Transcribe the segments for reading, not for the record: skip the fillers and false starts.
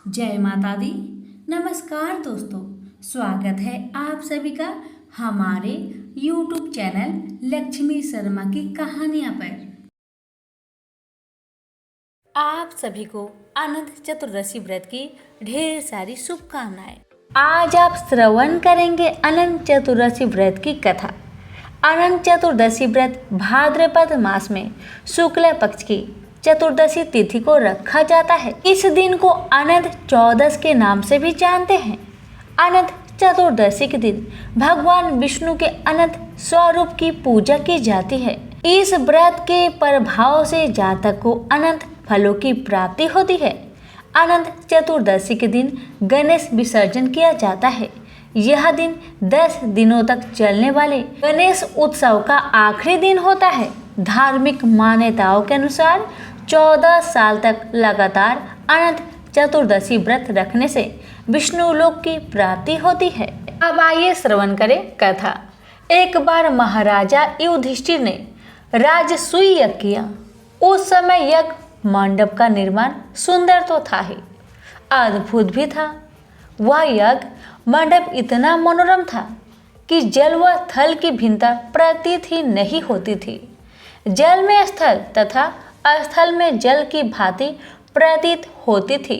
जय माता दी। नमस्कार दोस्तों, स्वागत है आप सभी का हमारे YouTube चैनल लक्ष्मी शर्मा की कहानियाँ पर। आप सभी को अनंत चतुर्दशी व्रत की ढेर सारी शुभकामनाएं। आज आप श्रवण करेंगे अनंत चतुर्दशी व्रत की कथा। अनंत चतुर्दशी व्रत भाद्रपद मास में शुक्ल पक्ष की चतुर्दशी तिथि को रखा जाता है। इस दिन को अनंत चौदस के नाम से भी जानते हैं। अनंत चतुर्दशी के दिन भगवान विष्णु के अनंत स्वरूप की पूजा की जाती है। इस व्रत के प्रभाव से जातक को अनंत फलों की प्राप्ति होती है। अनंत चतुर्दशी के दिन गणेश विसर्जन किया जाता है। यह दिन 10 दिनों तक चलने वाले गणेश उत्सव का आखिरी दिन होता है। धार्मिक मान्यताओं के अनुसार 14 साल तक लगातार अनंत चतुर्दशी व्रत रखने से विष्णु लोक की प्राप्ति होती है। अब आइए श्रवण करें कथा। एक बार महाराजा युधिष्ठिर ने राजसूय यज्ञ किया। उस समय यज्ञ मंडप का निर्माण सुंदर तो था ही, अद्भुत भी था। वह यज्ञ मंडप इतना मनोरम था कि जल व थल की भिन्नता प्रतीत ही नहीं होती थी। जल में स्थल तथा स्थल में जल की भांति प्रतीत होती थी।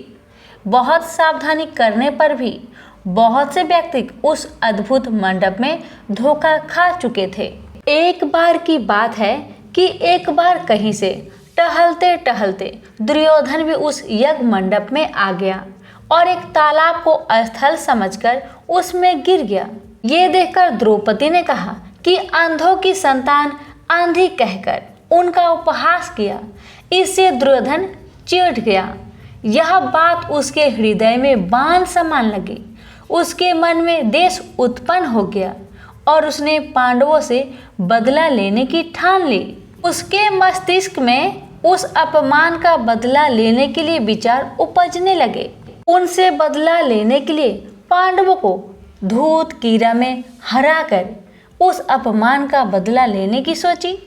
बहुत सावधानी करने पर भी बहुत से व्यक्ति उस अद्भुत मंडप में धोखा खा चुके थे। एक बार की बात है कि एक बार कहीं से टहलते टहलते दुर्योधन भी उस यज्ञ मंडप में आ गया और एक तालाब को स्थल समझकर उसमें गिर गया। ये देखकर द्रौपदी ने कहा कि अंधों की संतान अंधी कहकर उनका उपहास किया। इससे दुर्योधन चिढ़ गया। यह बात उसके हृदय में बाण समान लगी। उसके मन में द्वेष उत्पन्न हो गया और उसने पांडवों से बदला लेने की ठान ली। उसके मस्तिष्क में उस अपमान का बदला लेने के लिए विचार उपजने लगे। उनसे बदला लेने के लिए पांडवों को धूत कीरा में हराकर उस अपमान का बदला लेने की सोची।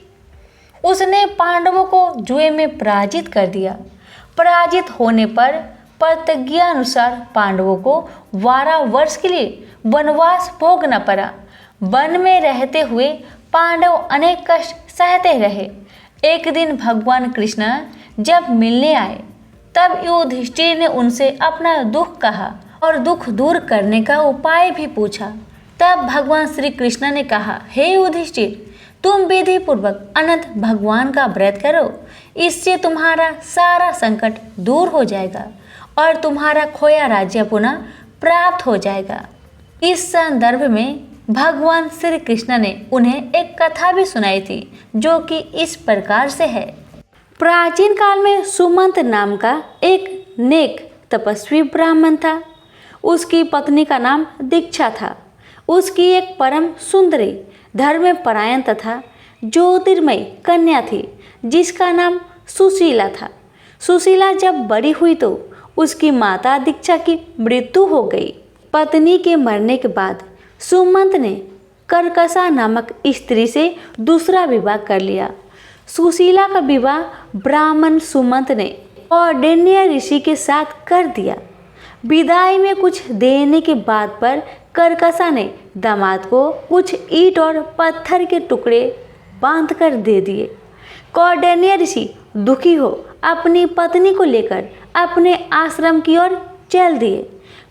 उसने पांडवों को जुए में पराजित कर दिया। पराजित होने पर प्रतिज्ञानुसार पांडवों को 12 वर्ष के लिए वनवास भोगना पड़ा। वन में रहते हुए पांडव अनेक कष्ट सहते रहे। एक दिन भगवान कृष्ण जब मिलने आए तब युधिष्ठिर ने उनसे अपना दुख कहा और दुख दूर करने का उपाय भी पूछा। तब भगवान श्री कृष्ण ने कहा, हे युधिष्ठिर, तुम विधि पूर्वक अनंत भगवान का व्रत करो। इससे तुम्हारा सारा संकट दूर हो जाएगा और तुम्हारा खोया राज्य पुनः प्राप्त हो जाएगा। इस संदर्भ में भगवान श्री कृष्ण ने उन्हें एक कथा भी सुनाई थी जो कि इस प्रकार से है। प्राचीन काल में सुमंत नाम का एक नेक तपस्वी ब्राह्मण था। उसकी पत्नी का नाम दीक्षा था। उसकी एक परम सुंदरी धर्मपरायण तथा ज्योतिर्मय कन्या थी जिसका नाम सुशीला था। सुशीला जब बड़ी हुई तो उसकी माता दीक्षा की मृत्यु हो गई। पत्नी के मरने के बाद सुमंत ने कर्कशा नामक स्त्री से दूसरा विवाह कर लिया। सुशीला का विवाह ब्राह्मण सुमंत ने कौंडिन्य ऋषि के साथ कर दिया। विदाई में कुछ देने के बाद पर कर्कशा ने दामाद को कुछ ईंट और पत्थर के टुकड़े बांधकर दे दिए। कौंडिन्य ऋषि दुखी हो अपनी पत्नी को लेकर अपने आश्रम की ओर चल दिए,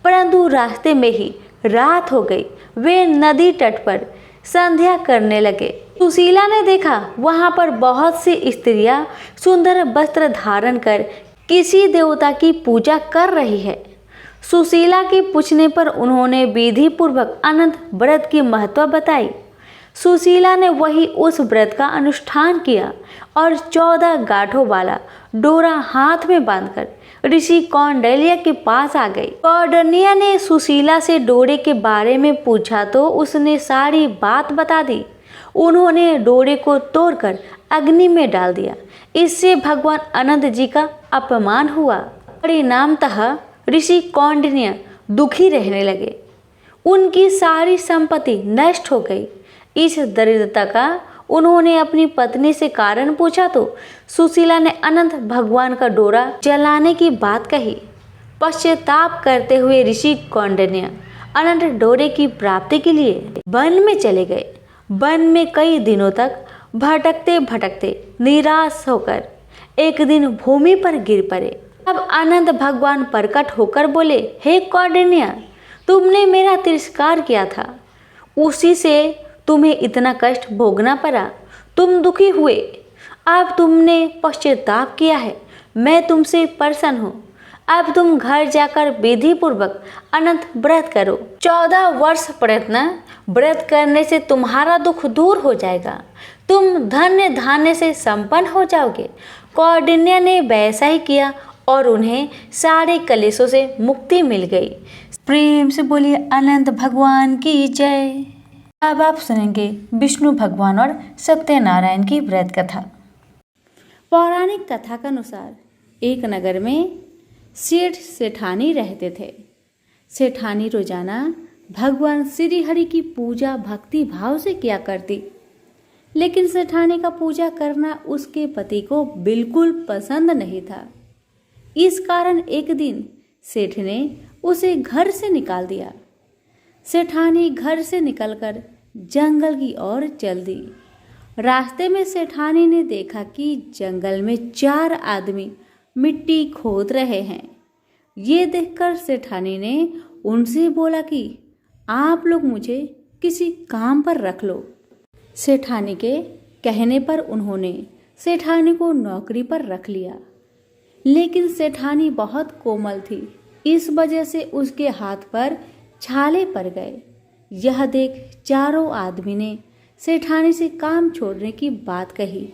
परंतु रास्ते में ही रात हो गई। वे नदी तट पर संध्या करने लगे। सुशीला ने देखा वहां पर बहुत सी स्त्रियां सुंदर वस्त्र धारण कर किसी देवता की पूजा कर रही है। सुशीला के पूछने पर उन्होंने विधि पूर्वक अनंत व्रत की महत्व बताई। सुशीला ने वही उस व्रत का अनुष्ठान किया और 14 गांठों वाला डोरा हाथ में बांधकर ऋषि कौंडिल्य के पास आ गई। कौंडिन्य ने सुशीला से डोरे के बारे में पूछा तो उसने सारी बात बता दी। उन्होंने डोरे को तोड़कर अग्नि में डाल दिया। इससे भगवान अनंत जी का अपमान हुआ। परिणामतः ऋषि कौंडिन्य दुखी रहने लगे। उनकी सारी संपत्ति नष्ट हो गई। इस दरिद्रता का उन्होंने अपनी पत्नी से कारण पूछा तो सुशीला ने अनंत भगवान का डोरा जलाने की बात कही। पश्चाताप करते हुए ऋषि कौंडिन्य अनंत डोरे की प्राप्ति के लिए वन में चले गए। वन में कई दिनों तक भटकते भटकते निराश होकर एक दिन भूमि पर गिर पड़े। अब अनंत भगवान प्रकट होकर बोले, हे कौंडिन्य, तुमने मेरा तिरस्कार किया था, उसी से तुम्हें इतना कष्ट भोगना पड़ा। तुम दुखी हुए, अब तुमने पश्चाताप किया है, मैं तुमसे प्रसन्न हूँ। अब तुम घर जाकर विधि पूर्वक अनंत व्रत करो। 14 वर्ष प्रयत्न व्रत करने से तुम्हारा दुख दूर हो जाएगा, तुम धन्य धान्य से संपन्न हो जाओगे। कौंडिन्य ने वैसा ही किया और उन्हें सारे कलेशों से मुक्ति मिल गई। प्रेम से बोलिए अनंत भगवान की जय। अब आप सुनेंगे विष्णु भगवान और सत्यनारायण की व्रत कथा। पौराणिक कथा के अनुसार एक नगर में सेठ सेठानी रहते थे। सेठानी रोजाना भगवान श्री हरि की पूजा भक्ति भाव से किया करती, लेकिन सेठानी का पूजा करना उसके पति को बिल्कुल पसंद नहीं था। इस कारण एक दिन सेठ ने उसे घर से निकाल दिया। सेठानी घर से निकलकर जंगल की ओर चल दी। रास्ते में सेठानी ने देखा कि जंगल में 4 आदमी मिट्टी खोद रहे हैं। ये देखकर सेठानी ने उनसे बोला कि आप लोग मुझे किसी काम पर रख लो। सेठानी के कहने पर उन्होंने सेठानी को नौकरी पर रख लिया, लेकिन सेठानी बहुत कोमल थी, इस वजह से उसके हाथ पर छाले पड़ गए। यह देख चारों आदमी ने सेठानी से काम छोड़ने की बात कही।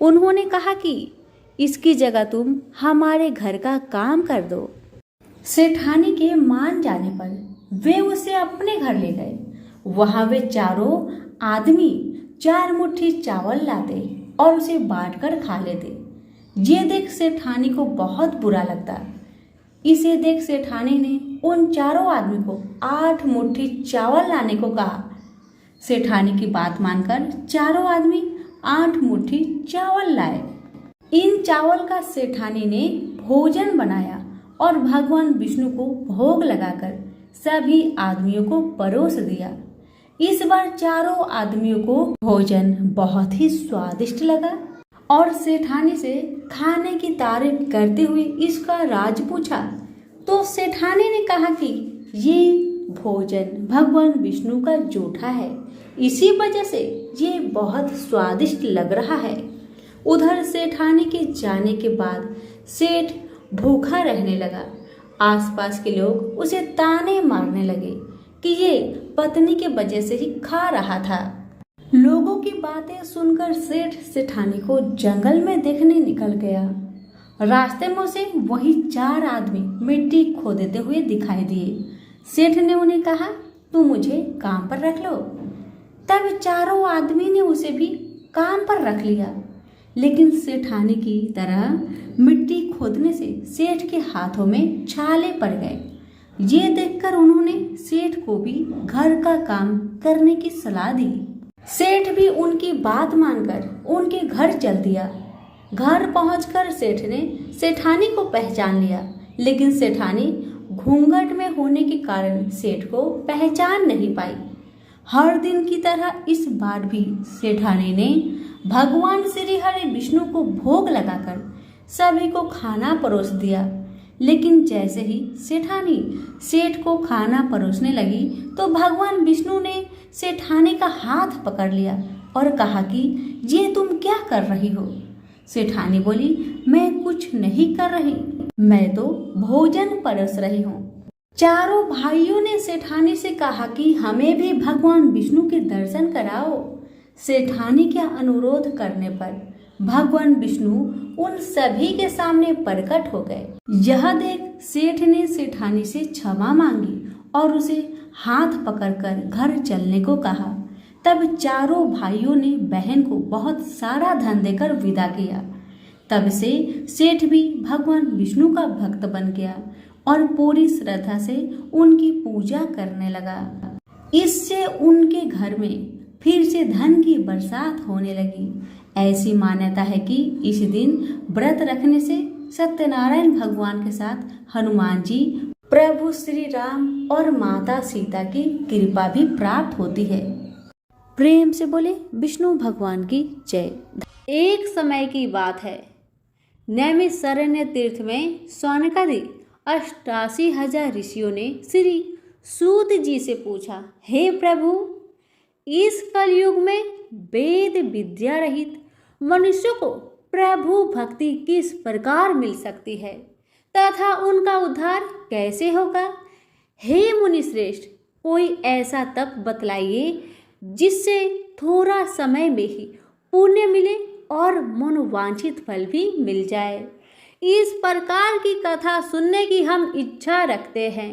उन्होंने कहा कि इसकी जगह तुम हमारे घर का काम कर दो। सेठानी के मान जाने पर वे उसे अपने घर ले गए। वहां वे चारों आदमी 4 मुट्ठी चावल लाते और उसे बांटकर खा लेते। ये देख सेठानी को बहुत बुरा लगता। इसे देख सेठानी ने उन चारों आदमी को 8 मुट्ठी चावल लाने को कहा। सेठानी की बात मानकर चारों आदमी 8 मुट्ठी चावल लाए। इन चावल का सेठानी ने भोजन बनाया और भगवान विष्णु को भोग लगाकर सभी आदमियों को परोस दिया। इस बार चारों आदमियों को भोजन बहुत ही स्वादिष्ट लगा और सेठानी से खाने की तारीफ करते हुए इसका राज पूछा, तो सेठानी ने कहा कि ये भोजन भगवान विष्णु का जूठा है, इसी वजह से ये बहुत स्वादिष्ट लग रहा है। उधर सेठानी के जाने के बाद सेठ भूखा रहने लगा। आसपास के लोग उसे ताने मारने लगे कि ये पत्नी के वजह से ही खा रहा था। लोगों की बातें सुनकर सेठ सेठानी को जंगल में देखने निकल गया। रास्ते में उसे वही 4 आदमी मिट्टी खोदते हुए दिखाई दिए। सेठ ने उन्हें कहा, तुम मुझे काम पर रख लो। तब चारों आदमी ने उसे भी काम पर रख लिया, लेकिन सेठानी की तरह मिट्टी खोदने से सेठ के हाथों में छाले पड़ गए। ये देखकर उन्होंने सेठ को भी घर का काम करने की सलाह दी। सेठ भी उनकी बात मानकर उनके घर चल दिया। घर पहुंचकर सेठ ने सेठानी को पहचान लिया, लेकिन सेठानी घूंघट में होने के कारण सेठ को पहचान नहीं पाई। हर दिन की तरह इस बार भी सेठानी ने भगवान श्री हरि विष्णु को भोग लगाकर सभी को खाना परोस दिया। लेकिन जैसे ही सेठानी सेठ को खाना परोसने लगी तो भगवान विष्णु ने सेठानी का हाथ पकड़ लिया और कहा कि ये तुम क्या कर रही हो। सेठानी बोली, मैं कुछ नहीं कर रही, मैं तो भोजन परोस रही हूँ। चारों भाइयों ने सेठानी से कहा कि हमें भी भगवान विष्णु के दर्शन कराओ। सेठानी के अनुरोध करने पर भगवान विष्णु उन सभी के सामने प्रकट हो गए। यह देख सेठ ने सेठानी से क्षमा मांगी और उसे हाथ पकड़कर घर चलने को कहा। तब चारों भाइयों ने बहन को बहुत सारा धन देकर विदा किया। तब से सेठ भी भगवान विष्णु का भक्त बन गया और पूरी श्रद्धा से उनकी पूजा करने लगा। इससे उनके घर में फिर से धन की बरसात होने लगी। ऐसी मान्यता है कि इस दिन व्रत रखने से सत्यनारायण भगवान के साथ हनुमान जी, प्रभु श्री राम और माता सीता की कृपा भी प्राप्त होती है। प्रेम से बोले विष्णु भगवान की जय। एक समय की बात है, नैमिषारण्य तीर्थ में सौनकादि 88,000 ऋषियों ने श्री सूत जी से पूछा, हे प्रभु, इस कलयुग में वेद विद्या रहित मनुष्य को प्रभु भक्ति किस प्रकार मिल सकती है तथा उनका उद्धार कैसे होगा? हे मुनिश्रेष्ठ, कोई ऐसा तप बतलाइए जिससे थोड़ा समय में ही पुण्य मिले और मनोवांछित फल भी मिल जाए। इस प्रकार की कथा सुनने की हम इच्छा रखते हैं।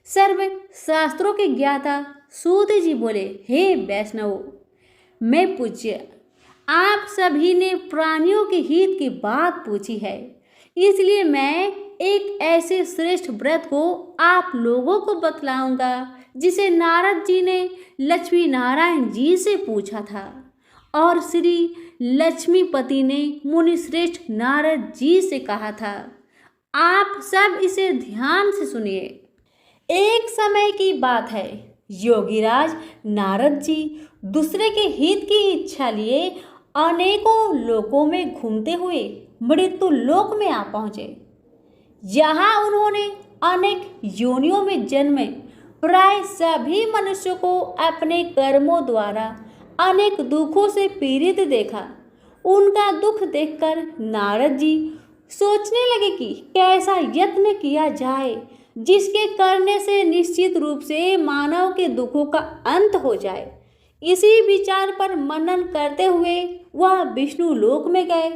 सर्व शास्त्रों के ज्ञाता सूत जी बोले, हे वैष्णव, मैं पूज्य, आप सभी ने प्राणियों के हित की बात पूछी है, इसलिए मैं एक ऐसे श्रेष्ठ व्रत को आप लोगों को बतलाऊंगा जिसे नारद जी ने लक्ष्मी नारायण जी से पूछा था और श्री लक्ष्मीपति ने मुनिश्रेष्ठ नारद जी से कहा था। आप सब इसे ध्यान से सुनिए। एक समय की बात है, योगीराज नारद जी दूसरे के हित की इच्छा लिए अनेकों लोकों में घूमते हुए मृत्यु लोक में आ पहुँचे। यहाँ उन्होंने अनेक योनियों में जन्मे प्राय सभी मनुष्यों को अपने कर्मों द्वारा अनेक दुखों से पीड़ित देखा। उनका दुख देखकर नारद जी सोचने लगे कि कैसा यत्न किया जाए जिसके करने से निश्चित रूप से मानव के दुखों का अंत हो जाए। इसी विचार पर मनन करते हुए वह विष्णु लोक में गए।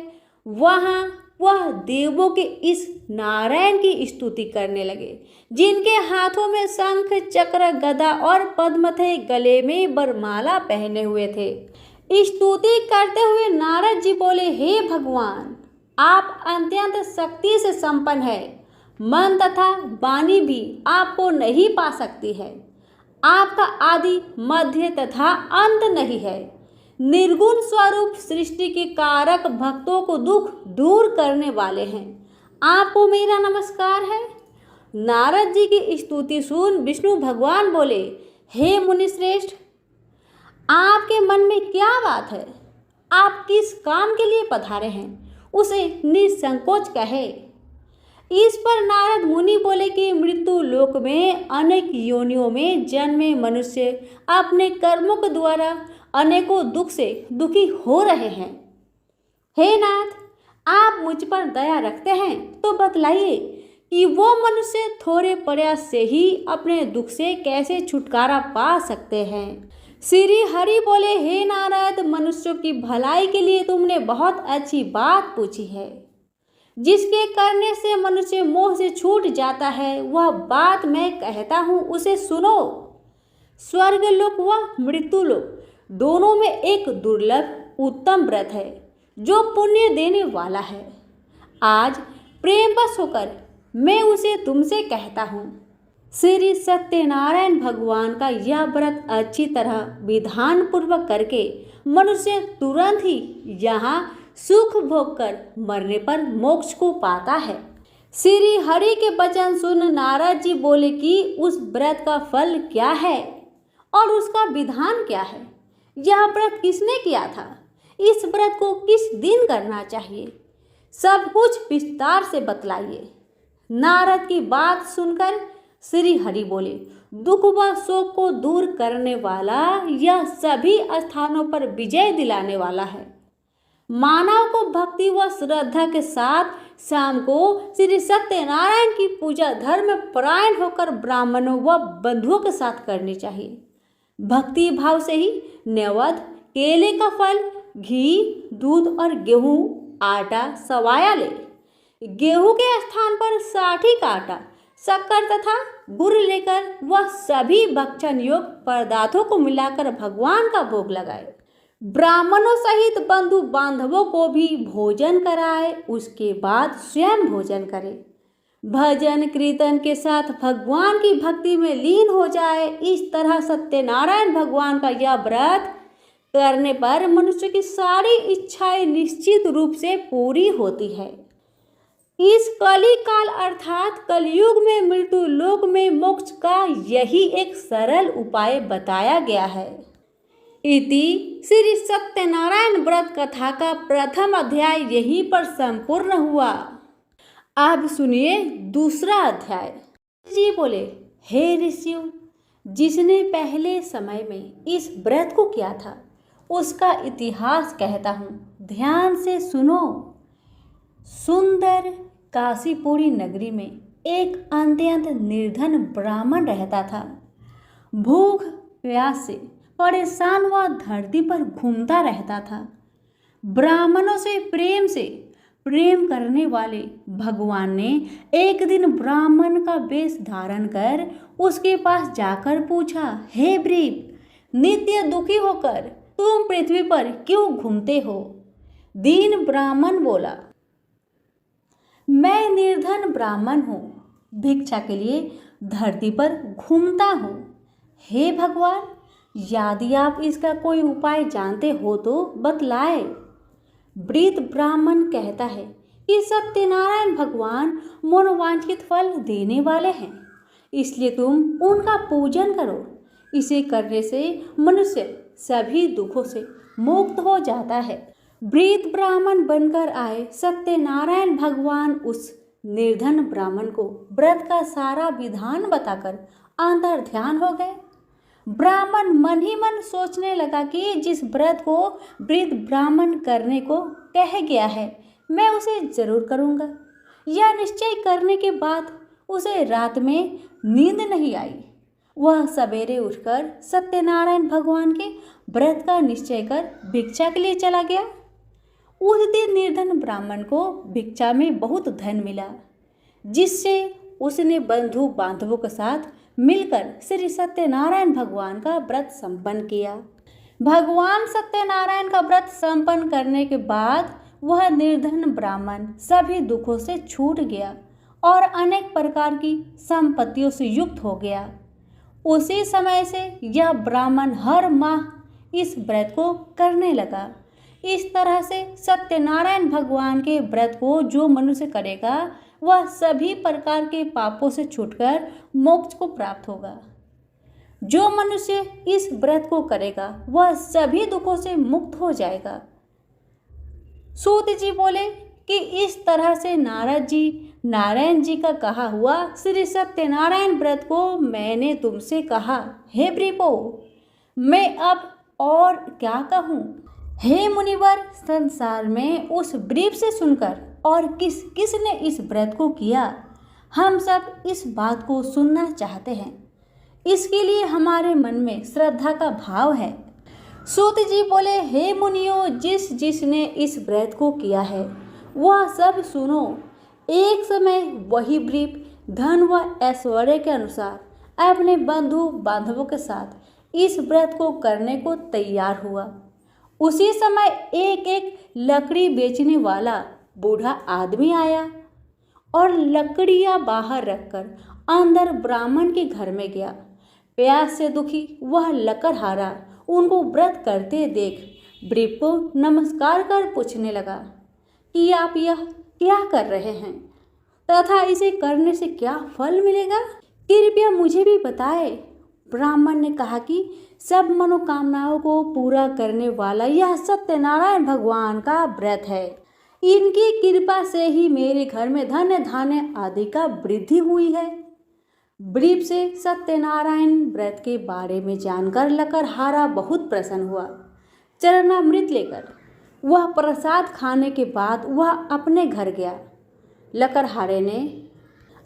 वहाँ वह देवों के इस नारायण की स्तुति करने लगे, जिनके हाथों में शंख चक्र गदा और पद्म थे, गले में वरमाला पहने हुए थे। स्तुति करते हुए नारद जी बोले, हे भगवान, आप अत्यंत शक्ति से संपन्न है, मन तथा वाणी भी आपको नहीं पा सकती है। आपका आदि मध्य तथा अंत नहीं है। निर्गुण स्वरूप सृष्टि के कारक भक्तों को दुख दूर करने वाले हैं। आपको मेरा नमस्कार है। नारद जी की स्तुति सुन विष्णु भगवान बोले, हे मुनिश्रेष्ठ, आपके मन में क्या बात है? आप किस काम के लिए पधारे हैं, उसे निसंकोच कहे। इस पर नारद मुनि बोले कि मृत्यु लोक में अनेक योनियों में जन्मे मनुष्य अपने कर्मों के द्वारा अनेकों दुख से दुखी हो रहे हैं। हे नाथ, आप मुझ पर दया रखते हैं तो बतलाइए कि वो मनुष्य थोड़े प्रयास से ही अपने दुख से कैसे छुटकारा पा सकते हैं। श्री हरि बोले, हे नारद, मनुष्यों की भलाई के लिए तुमने बहुत अच्छी बात पूछी है। जिसके करने से मनुष्य मोह से छूट जाता है, वह बात मैं कहता हूँ, उसे सुनो। स्वर्ग लोक व मृत्यु लोक दोनों में एक दुर्लभ उत्तम व्रत है जो पुण्य देने वाला है। आज प्रेमवश होकर मैं उसे तुमसे कहता हूँ। श्री सत्यनारायण भगवान का यह व्रत अच्छी तरह विधान पूर्वक करके मनुष्य तुरंत ही यहाँ सुख भोग कर मरने पर मोक्ष को पाता है। श्री हरि के वचन सुन नारद जी बोले कि उस व्रत का फल क्या है और उसका विधान क्या है। यह व्रत किसने किया था? इस व्रत को किस दिन करना चाहिए? सब कुछ विस्तार से बतलाइए। नारद की बात सुनकर श्री हरि बोले, दुख व शोक को दूर करने वाला, यह सभी स्थानों पर विजय दिलाने वाला है। मानव को भक्ति व श्रद्धा के साथ शाम को श्री सत्यनारायण की पूजा धर्म परायण होकर ब्राह्मणों व बंधुओं के साथ करनी चाहिए। भक्ति भाव से ही नैवेद्य, केले का फल, घी, दूध और गेहूं, आटा सवाया ले। गेहूं के स्थान पर साठी का आटा, शक्कर तथा गुड़ लेकर वह सभी भक्षण योग्य पदार्थों को मिलाकर भगवान का भोग लगाए। ब्राह्मणों सहित बंधु बांधवों को भी भोजन कराए, उसके बाद स्वयं भोजन करे। भजन कीर्तन के साथ भगवान की भक्ति में लीन हो जाए। इस तरह सत्यनारायण भगवान का यह व्रत करने पर मनुष्य की सारी इच्छाएं निश्चित रूप से पूरी होती है। इस कली काल अर्थात कलयुग में मृत्यु लोक में मोक्ष का यही एक सरल उपाय बताया गया है। इति श्री सत्यनारायण व्रत कथा का प्रथम अध्याय यहीं पर संपूर्ण हुआ। अब सुनिए दूसरा अध्याय। जी बोले, हे ऋषियों, जिसने पहले समय में इस व्रत को किया था उसका इतिहास कहता हूँ, ध्यान से सुनो। सुंदर काशीपुरी नगरी में एक अत्यंत निर्धन ब्राह्मण रहता था। भूख प्यास से परेशान वह धरती पर घूमता रहता था। ब्राह्मणों से प्रेम करने वाले भगवान ने एक दिन ब्राह्मण का वेश धारण कर उसके पास जाकर पूछा, हे ब्रीप, नित्य दुखी होकर तुम पृथ्वी पर क्यों घूमते हो? दीन ब्राह्मण बोला, मैं निर्धन ब्राह्मण हूँ, भिक्षा के लिए धरती पर घूमता हूँ। हे भगवान, यदि आप इसका कोई उपाय जानते हो तो बतलाए। वृद्ध ब्राह्मण कहता है कि सत्यनारायण भगवान मनोवांछित फल देने वाले हैं, इसलिए तुम उनका पूजन करो। इसे करने से मनुष्य सभी दुखों से मुक्त हो जाता है। वृद्ध ब्राह्मण बनकर आए सत्यनारायण भगवान उस निर्धन ब्राह्मण को व्रत का सारा विधान बताकर अंतर ध्यान हो गए। ब्राह्मण मन ही मन सोचने लगा कि जिस व्रत को वृद्ध ब्राह्मण करने को कह गया है मैं उसे जरूर करूँगा। यह निश्चय करने के बाद उसे रात में नींद नहीं आई। वह सवेरे उठकर सत्यनारायण भगवान के व्रत का निश्चय कर भिक्षा के लिए चला गया। उस दिन निर्धन ब्राह्मण को भिक्षा में बहुत धन मिला, जिससे उसने बंधु बांधवों के साथ मिलकर श्री सत्यनारायण भगवान का व्रत संपन्न किया। भगवान सत्यनारायण का व्रत संपन्न करने के बाद वह निर्धन ब्राह्मण सभी दुखों से छूट गया और अनेक प्रकार की संपत्तियों से युक्त हो गया। उसी समय से यह ब्राह्मण हर माह इस व्रत को करने लगा। इस तरह से सत्यनारायण भगवान के व्रत को जो मनुष्य करेगा वह सभी प्रकार के पापों से छूटकर मोक्ष को प्राप्त होगा। जो मनुष्य इस व्रत को करेगा वह सभी दुखों से मुक्त हो जाएगा। सूत जी बोले कि इस तरह से नारायण जी का कहा हुआ श्री सत्यनारायण व्रत को मैंने तुमसे कहा। हे ब्रीपो, मैं अब और क्या कहूँ? हे मुनिवर, संसार में उस ब्रीप से सुनकर और किसने इस व्रत को किया, हम सब इस बात को सुनना चाहते हैं। इसके लिए हमारे मन में श्रद्धा का भाव है। सूत जी बोले, हे मुनियों, जिसने इस व्रत को किया है वह सब सुनो। एक समय वही ब्रीप धन व ऐश्वर्य के अनुसार अपने बंधु बांधवों के साथ इस व्रत को करने को तैयार हुआ। उसी समय एक लकड़ी बेचने वाला बूढ़ा आदमी आया और लकड़ियां बाहर रखकर अंदर ब्राह्मण के घर में गया। प्यास से दुखी वह लकड़हारा उनको व्रत करते देख ब्रीप को नमस्कार कर पूछने लगा कि आप यह क्या कर रहे हैं तथा इसे करने से क्या फल मिलेगा, कृपया मुझे भी बताए। ब्राह्मण ने कहा कि सब मनोकामनाओं को पूरा करने वाला यह सत्यनारायण भगवान का व्रत है। इनकी कृपा से ही मेरे घर में धन धान्य आदि का वृद्धि हुई है। ब्रीप से सत्यनारायण व्रत के बारे में जानकर लकड़हारा बहुत प्रसन्न हुआ। चरणामृत लेकर वह प्रसाद खाने के बाद वह अपने घर गया। लकड़हारे ने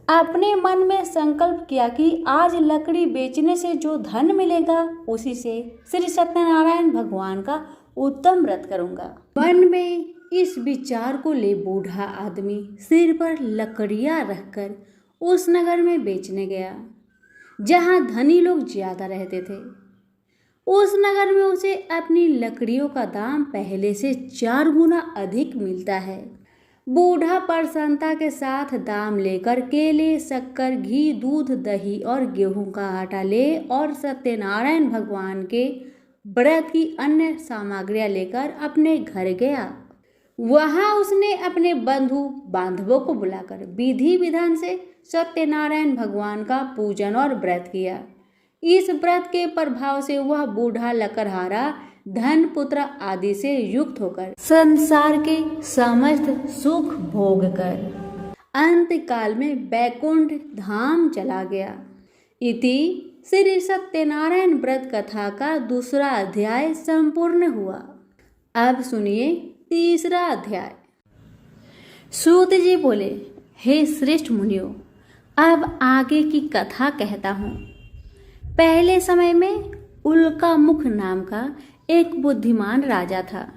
अपने मन में संकल्प किया कि आज लकड़ी बेचने से जो धन मिलेगा उसी से श्री सत्यनारायण भगवान का उत्तम व्रत करूंगा। मन में इस विचार को ले बूढ़ा आदमी सिर पर लकड़ियां रखकर उस नगर में बेचने गया जहां धनी लोग ज्यादा रहते थे। उस नगर में उसे अपनी लकड़ियों का दाम पहले से 4 गुना अधिक मिलता है। बूढ़ा प्रसन्नता के साथ दाम लेकर केले, शक्कर, घी, दूध, दही और गेहूं का आटा ले और सत्यनारायण भगवान के व्रत की अन्य सामग्रियां लेकर अपने घर गया। वहां उसने अपने बंधु बांधवों को बुलाकर विधि विधान से सत्यनारायण भगवान का पूजन और व्रत किया। इस व्रत के प्रभाव से वह बूढ़ा लकड़हारा धन पुत्र आदि से युक्त होकर संसार के समस्त सुख भोग कर अंत काल में वैकुंठ धाम चला गया। इति श्री सत्यनारायण व्रत कथा का दूसरा अध्याय संपूर्ण हुआ। अब सुनिए तीसरा अध्याय। सूत जी बोले, हे श्रेष्ठ मुनियों, अब आगे की कथा कहता हूँ। पहले समय में उल्का मुख नाम का एक बुद्धिमान राजा था।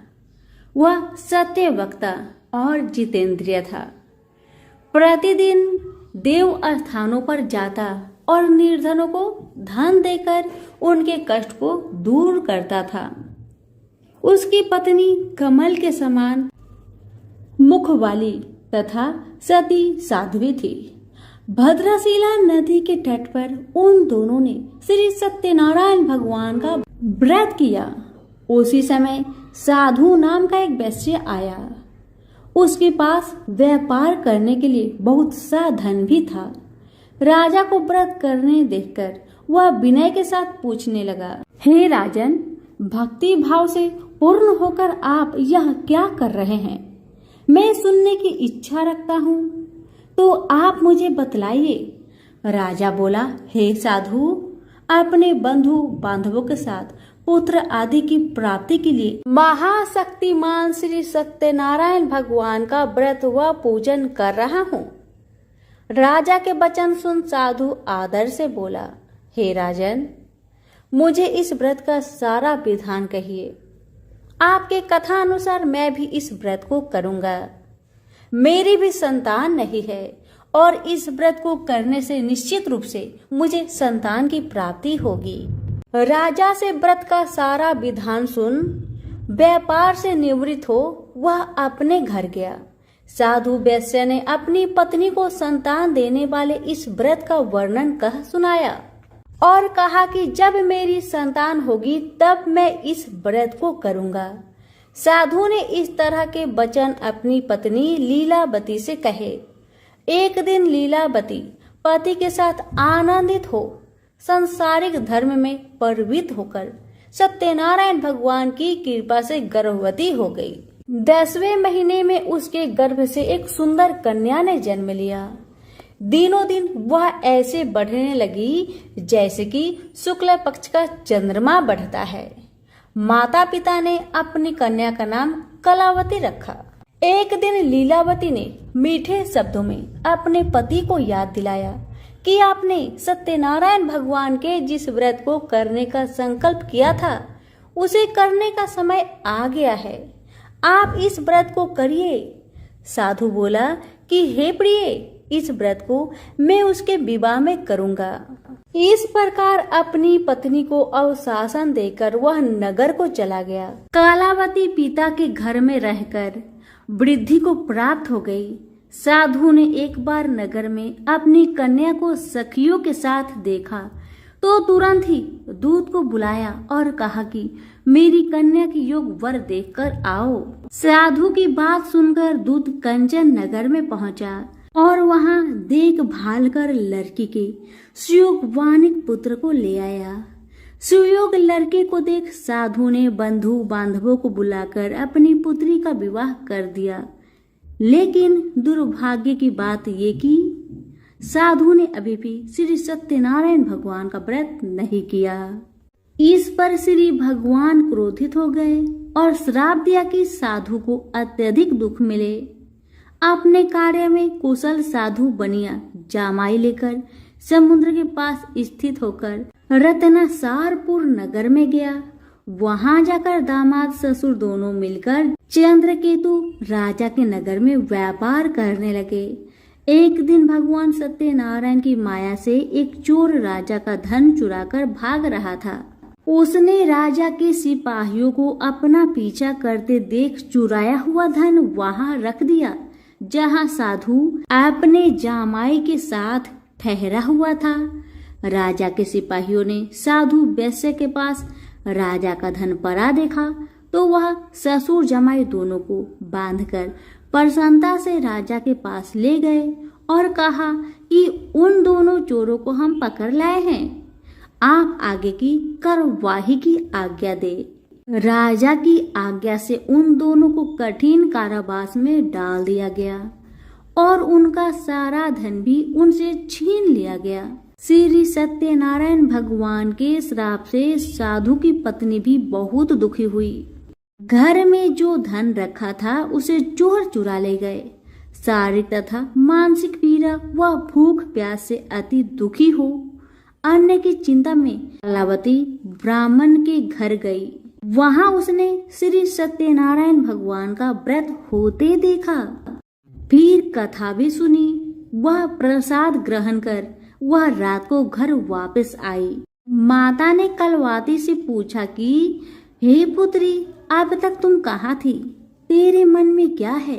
वह सत्य वक्ता और जितेंद्रिय था। प्रतिदिन देव स्थानों पर जाता और निर्धनों को धन देकर उनके कष्ट को दूर करता था। उसकी पत्नी कमल के समान मुख वाली तथा सती साध्वी थी। भद्रशिला नदी के तट पर उन दोनों ने श्री सत्यनारायण भगवान का व्रत किया। उसी समय साधु नाम का एक वैश्य आया। उसके पास व्यापार करने के लिए बहुत सा धन भी था। राजा को व्रत करने देखकर वह विनय के साथ पूछने लगा, हे राजन, भक्ति भाव से पूर्ण होकर आप यह क्या कर रहे हैं? मैं सुनने की इच्छा रखता हूँ, तो आप मुझे बतलाइए। राजा बोला, हे साधु, अपने बंधु बांधवों के साथ पुत्र आदि की प्राप्ति के लिए महाशक्तिमान श्री सत्यनारायण भगवान का व्रत व पूजन कर रहा हूँ। राजा के वचन सुन साधु आदर से बोला, हे राजन, मुझे इस व्रत का सारा विधान कहिए। आपके कथा अनुसार मैं भी इस व्रत को करूंगा। मेरी भी संतान नहीं है और इस व्रत को करने से निश्चित रूप से मुझे संतान की प्राप्ति होगी। राजा से व्रत का सारा विधान सुन व्यापार से निवृत्त हो वह अपने घर गया। साधु वैश्य ने अपनी पत्नी को संतान देने वाले इस व्रत का वर्णन कह सुनाया और कहा कि जब मेरी संतान होगी तब मैं इस व्रत को करूंगा। साधु ने इस तरह के वचन अपनी पत्नी लीलावती से कहे। एक दिन लीलावती पति के साथ आनंदित हो संसारिक धर्म में प्रवृत्त होकर सत्यनारायण भगवान की कृपा से गर्भवती हो गई। 10वें महीने में उसके गर्भ से एक सुंदर कन्या ने जन्म लिया। दिनों दिन वह ऐसे बढ़ने लगी जैसे कि शुक्ल पक्ष का चंद्रमा बढ़ता है। माता पिता ने अपनी कन्या का नाम कलावती रखा। एक दिन लीलावती ने मीठे शब्दों में अपने पति को याद दिलाया कि आपने सत्यनारायण भगवान के जिस व्रत को करने का संकल्प किया था उसे करने का समय आ गया है। आप इस व्रत को करिए। साधु बोला कि हे प्रिय, इस व्रत को मैं उसके विवाह में करूंगा। इस प्रकार अपनी पत्नी को अवशासन देकर वह नगर को चला गया। कलावती पिता के घर में रहकर वृद्धि को प्राप्त हो गई। साधु ने एक बार नगर में अपनी कन्या को सखियों के साथ देखा तो तुरंत ही दूत को बुलाया और कहा कि मेरी कन्या की योग वर देखकर आओ। साधु की बात सुनकर दूत कंचन नगर में पहुंचा और वहां देखभाल कर लड़की के सुयोगवानिक पुत्र को ले आया। सुयोग लड़के को देख साधु ने बंधु बांधवों को बुलाकर अपनी पुत्री का विवाह कर दिया। लेकिन दुर्भाग्य की बात ये कि साधु ने अभी भी श्री सत्यनारायण भगवान का व्रत नहीं किया। इस पर श्री भगवान क्रोधित हो गए और श्राप दिया कि साधु को अत्यधिक दुख मिले। अपने कार्य में कुशल साधु बनिया जामाई लेकर समुद्र के पास स्थित होकर रत्नासारपुर नगर में गया। वहां जाकर दामाद ससुर दोनों मिलकर चंद्रकेतु राजा के नगर में व्यापार करने लगे। एक दिन भगवान सत्यनारायण की माया से एक चोर राजा का धन चुराकर भाग रहा था। उसने राजा के सिपाहियों को अपना पीछा करते देख चुराया हुआ धन वहां रख दिया जहां साधु अपने जामाई के साथ ठहरा हुआ था। राजा के सिपाहियों ने साधु वैश्य के पास राजा का धन पड़ा देखा तो वह ससुर जमाई दोनों को बांधकर प्रसन्नता से राजा के पास ले गए और कहा कि उन दोनों चोरों को हम पकड़ लाए हैं, आप आगे की कार्यवाही की आज्ञा दे। राजा की आज्ञा से उन दोनों को कठिन कारावास में डाल दिया गया और उनका सारा धन भी उनसे छीन लिया गया। श्री सत्यनारायण भगवान के श्राप से साधु की पत्नी भी बहुत दुखी हुई। घर में जो धन रखा था उसे चोर चुरा ले गए। शारीरिक तथा मानसिक पीड़ा व भूख प्यास से अति दुखी हो अन्य की चिंता में कलावती ब्राह्मण के घर गई। वहां उसने श्री सत्यनारायण भगवान का व्रत होते देखा। फिर कथा भी सुनी। वह प्रसाद ग्रहण कर वह रात को घर वापस आई। माता ने कलवाती से पूछा कि हे पुत्री, अब तक तुम कहाँ थी? तेरे मन में क्या है?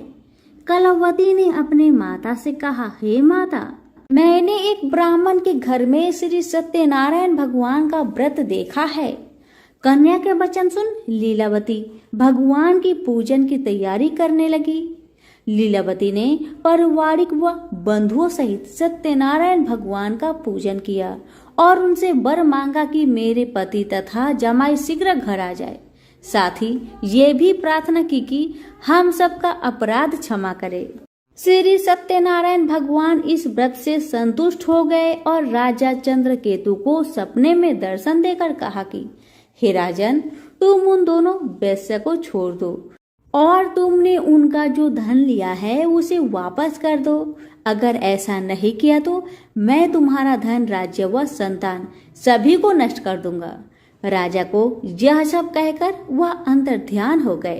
कलवती ने अपने माता से कहा, हे माता, मैंने एक ब्राह्मण के घर में श्री सत्यनारायण भगवान का व्रत देखा है। कन्या के वचन सुन लीलावती भगवान की पूजन की तैयारी करने लगी। लीलावती ने पारिवारिक व बंधुओं सहित सत्यनारायण भगवान का पूजन किया और उनसे वर मांगा कि मेरे पति तथा जमाई शीघ्र घर आ जाए। साथ ही ये भी प्रार्थना की कि हम सबका अपराध क्षमा करे। श्री सत्यनारायण भगवान इस व्रत से संतुष्ट हो गए और राजा चंद्रकेतु को सपने में दर्शन देकर कहा कि हे राजन, तुम उन दोनों वैश्य को छोड़ दो और तुमने उनका जो धन लिया है उसे वापस कर दो। अगर ऐसा नहीं किया तो मैं तुम्हारा धन, राज्य व संतान सभी को नष्ट कर दूंगा। राजा को यह सब कहकर वह अंतर्ध्यान हो गए।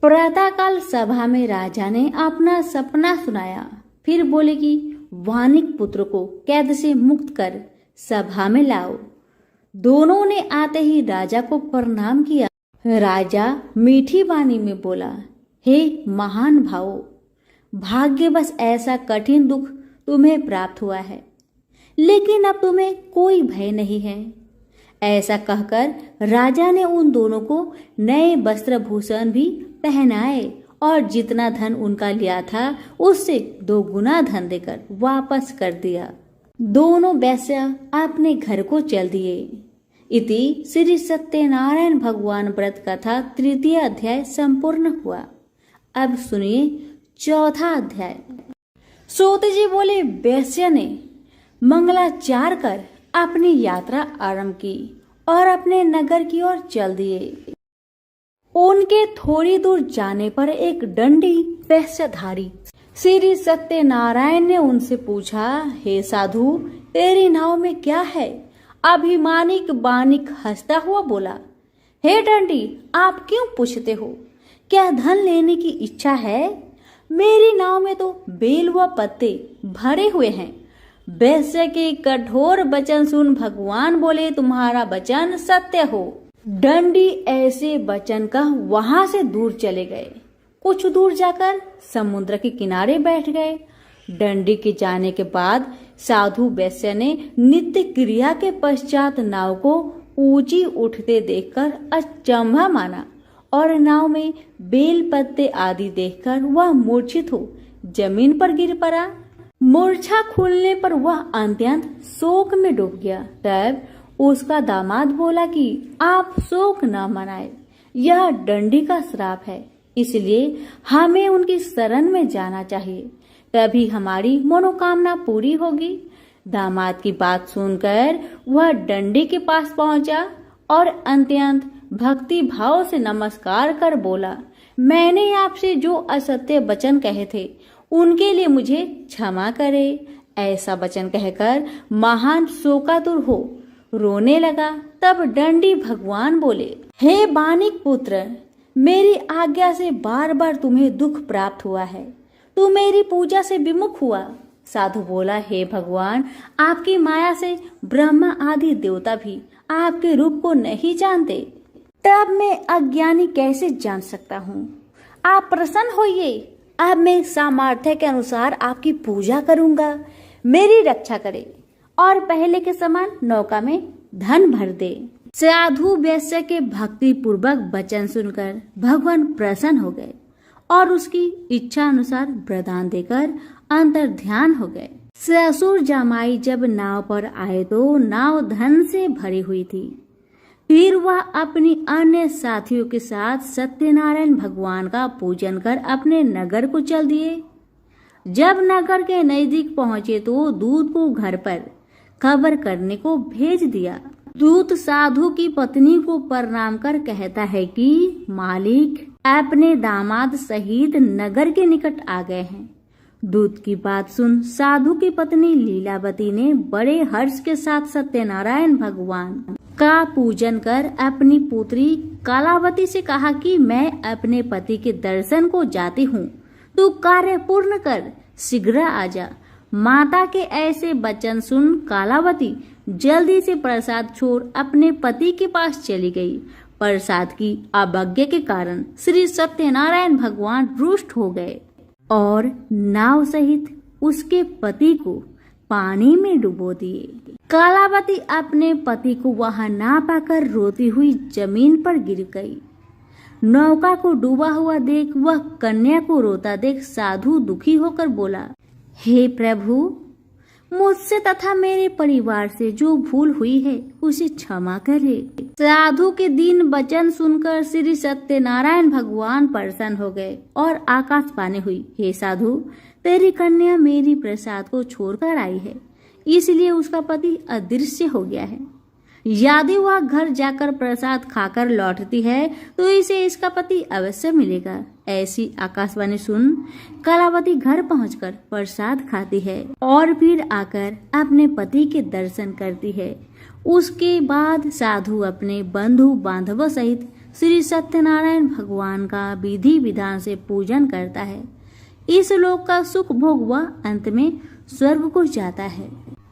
प्रातःकाल सभा में राजा ने अपना सपना सुनाया। फिर बोले कि वानिक पुत्र को कैद से मुक्त कर सभा में लाओ। दोनों ने आते ही राजा को प्रणाम किया। राजा मीठी वाणी में बोला, हे महान भावो, भाग्यवश ऐसा कठिन दुख तुम्हें प्राप्त हुआ है, लेकिन अब तुम्हें कोई भय नहीं है। ऐसा कहकर राजा ने उन दोनों को नए वस्त्र भूषण भी पहनाए और जितना धन उनका लिया था उससे 2 गुना धन देकर वापस कर दिया। दोनों वैश्य अपने घर को चल दिए। इति श्री सत्यनारायण भगवान व्रत कथा 3 अध्याय संपूर्ण हुआ। अब सुनिए 4 अध्याय। सूत जी बोले, वैश्य ने मंगलाचार कर अपनी यात्रा आरंभ की और अपने नगर की ओर चल दिए। उनके थोड़ी दूर जाने पर एक दंडी वैश्यधारी श्री सत्यनारायण ने उनसे पूछा, हे साधु, तेरी नाव में क्या है? अभिमानिक बानिक हंसता हुआ बोला, हे डंडी, आप क्यों पूछते हो? क्या धन लेने की इच्छा है? मेरी नाव में तो बेल व पत्ते भरे हुए हैं। वैश्य के कठोर वचन सुन भगवान बोले, तुम्हारा वचन सत्य हो। डंडी ऐसे वचन कह वहां से दूर चले गए। कुछ दूर जाकर समुद्र के किनारे बैठ गए। डंडी के जाने के बाद साधु वैश्य ने नित्य क्रिया के पश्चात नाव को ऊंची उठते देखकर अचंभा माना और नाव में बेल पत्ते आदि देखकर वह मूर्छित हो जमीन पर गिर पड़ा। मूर्छा खुलने पर वह अत्यंत शोक में डूब गया। तब उसका दामाद बोला कि आप शोक न मनाए, यह डंडी का श्राप है, इसलिए हमें उनकी शरण में जाना चाहिए, तभी हमारी मनोकामना पूरी होगी। दामाद की बात सुनकर वह डंडी के पास पहुंचा और अत्यंत भक्ति भाव से नमस्कार कर बोला, मैंने आपसे जो असत्य वचन कहे थे उनके लिए मुझे क्षमा करे। ऐसा वचन कहकर महान शोकातुर हो रोने लगा। तब डंडी भगवान बोले, हे बानिक पुत्र, मेरी आज्ञा से बार बार तुम्हें दुख प्राप्त हुआ है, तू मेरी पूजा से विमुख हुआ। साधु बोला, हे भगवान, आपकी माया से ब्रह्मा आदि देवता भी आपके रूप को नहीं जानते, तब मैं अज्ञानी कैसे जान सकता हूँ? आप प्रसन्न होइए, अब मैं सामर्थ्य के अनुसार आपकी पूजा करूंगा। मेरी रक्षा करे और पहले के समान नौका में धन भर दे। साधु वैश्य के भक्ति पूर्वक वचन सुनकर भगवान प्रसन्न हो गए और उसकी इच्छा अनुसार वरदान देकर अंतर ध्यान हो गए। ससुर जमाई जब नाव पर आए तो नाव धन से भरी हुई थी। फिर वह अपनी अन्य साथियों के साथ सत्यनारायण भगवान का पूजन कर अपने नगर को चल दिए। जब नगर के नजदीक पहुंचे तो दूत को घर पर खबर करने को भेज दिया। दूत साधु की पत्नी को प्रणाम कर कहता है कि मालिक अपने दामाद सहित नगर के निकट आ गए हैं। दूत की बात सुन साधु की पत्नी लीलावती ने बड़े हर्ष के साथ सत्यनारायण भगवान का पूजन कर अपनी पुत्री कालावती से कहा कि मैं अपने पति के दर्शन को जाती हूँ, तू कार्य पूर्ण कर शीघ्र आ जा। माता के ऐसे वचन सुन कालावती जल्दी से प्रसाद छोड़ अपने पति के पास चली गई। प्रसाद की अवज्ञा के कारण श्री सत्यनारायण भगवान रुष्ट हो गए और नाव सहित उसके पति को पानी में डुबो दिए। कालावती अपने पति को वहां ना पाकर रोती हुई जमीन पर गिर गई। नौका को डूबा हुआ देख वह कन्या को रोता देख साधु दुखी होकर बोला, हे प्रभु, मुझसे तथा मेरे परिवार से जो भूल हुई है उसे क्षमा करे। साधु के दीन वचन सुनकर श्री सत्यनारायण भगवान प्रसन्न हो गए और आकाशवाणी हुई, हे साधु, तेरी कन्या मेरी प्रसाद को छोड़कर आई है, इसलिए उसका पति अदृश्य हो गया है। यदि वह घर जाकर प्रसाद खाकर लौटती है तो इसे इसका पति अवश्य मिलेगा। ऐसी आकाशवाणी सुन कलावती घर पहुंचकर प्रसाद खाती है और फिर आकर अपने पति के दर्शन करती है। उसके बाद साधु अपने बंधु बांधवों सहित श्री सत्यनारायण भगवान का विधि विधान से पूजन करता है। इस लोक का सुख भोग वह अंत में स्वर्ग को जाता है।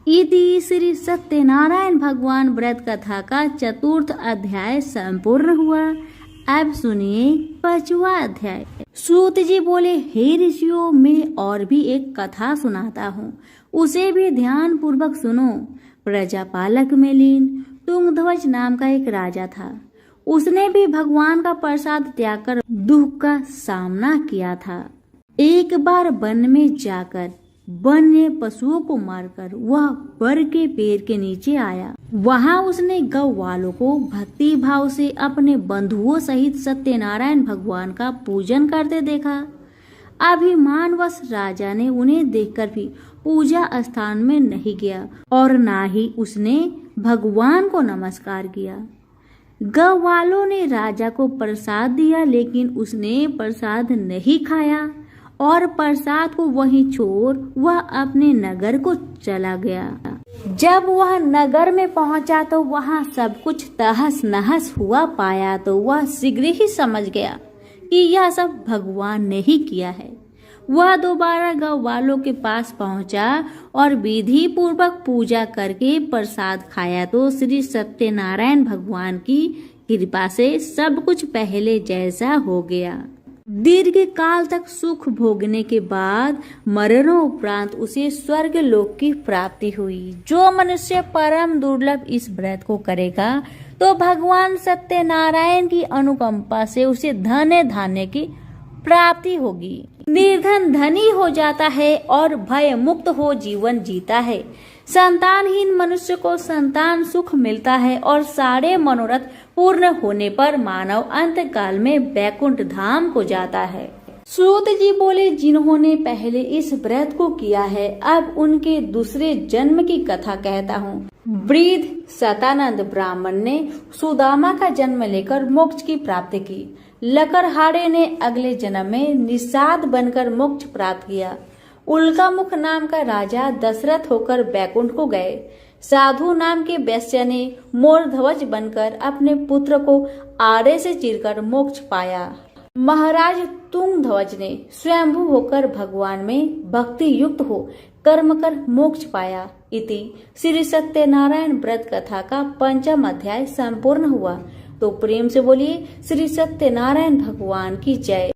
इति श्री सत्यनारायण भगवान व्रत कथा का 4th अध्याय संपूर्ण हुआ। अब सुनिए 5वां अध्याय। सूत जी बोले, हे ऋषियों, मैं और भी एक कथा सुनाता हूँ, उसे भी ध्यान पूर्वक सुनो। प्रजापालक में लीन तुंगध्वज नाम का एक राजा था। उसने भी भगवान का प्रसाद त्याग कर दुख का सामना किया था। एक बार वन में जाकर वन्य पशुओं को मारकर वह बर के पेड़ के नीचे आया। वहां उसने गौ वालों को भक्ति भाव से अपने बंधुओं सहित सत्यनारायण भगवान का पूजन करते देखा। अभिमानवश राजा ने उन्हें देखकर भी पूजा स्थान में नहीं गया और ना ही उसने भगवान को नमस्कार किया। गौ वालों ने राजा को प्रसाद दिया, लेकिन उसने प्रसाद नहीं खाया और प्रसाद को वहीं छोड़ वह अपने नगर को चला गया। जब वह नगर में पहुंचा तो वहां सब कुछ तहस नहस हुआ पाया तो वह शीघ्र ही समझ गया कि यह सब भगवान ने ही किया है। वह दोबारा गौ वालों के पास पहुंचा और विधि पूर्वक पूजा करके प्रसाद खाया तो श्री सत्यनारायण भगवान की कृपा से सब कुछ पहले जैसा हो गया। दीर्घ काल तक सुख भोगने के बाद मरणों उपरांत उसे स्वर्ग लोक की प्राप्ति हुई। जो मनुष्य परम दुर्लभ इस व्रत को करेगा तो भगवान सत्यनारायण की अनुकंपा से उसे धन धान्य की प्राप्ति होगी। निर्धन धनी हो जाता है और भय मुक्त हो जीवन जीता है। संतानहीन मनुष्य को संतान सुख मिलता है और सारे मनोरथ पूर्ण होने पर मानव अंत काल में वैकुंठ धाम को जाता है। सूत जी बोले, जिन्होंने पहले इस व्रत को किया है अब उनके दूसरे जन्म की कथा कहता हूँ। वृद्ध सतानंद ब्राह्मण ने सुदामा का जन्म लेकर मोक्ष की प्राप्ति की। लकड़हारे ने अगले जन्म में निषाद बनकर मोक्ष प्राप्त किया। उल्कामुख नाम का राजा दशरथ होकर बैकुंठ को गए। साधु नाम के वैश्य ने मोरध्वज बनकर अपने पुत्र को आरे से चीरकर मोक्ष पाया। महाराज तुंगध्वज ने स्वयंभू होकर भगवान में भक्ति युक्त हो कर्म कर मोक्ष पाया। इति श्री सत्यनारायण व्रत कथा का 5वां अध्याय संपूर्ण हुआ। तो प्रेम से बोलिए श्री सत्यनारायण भगवान की जय।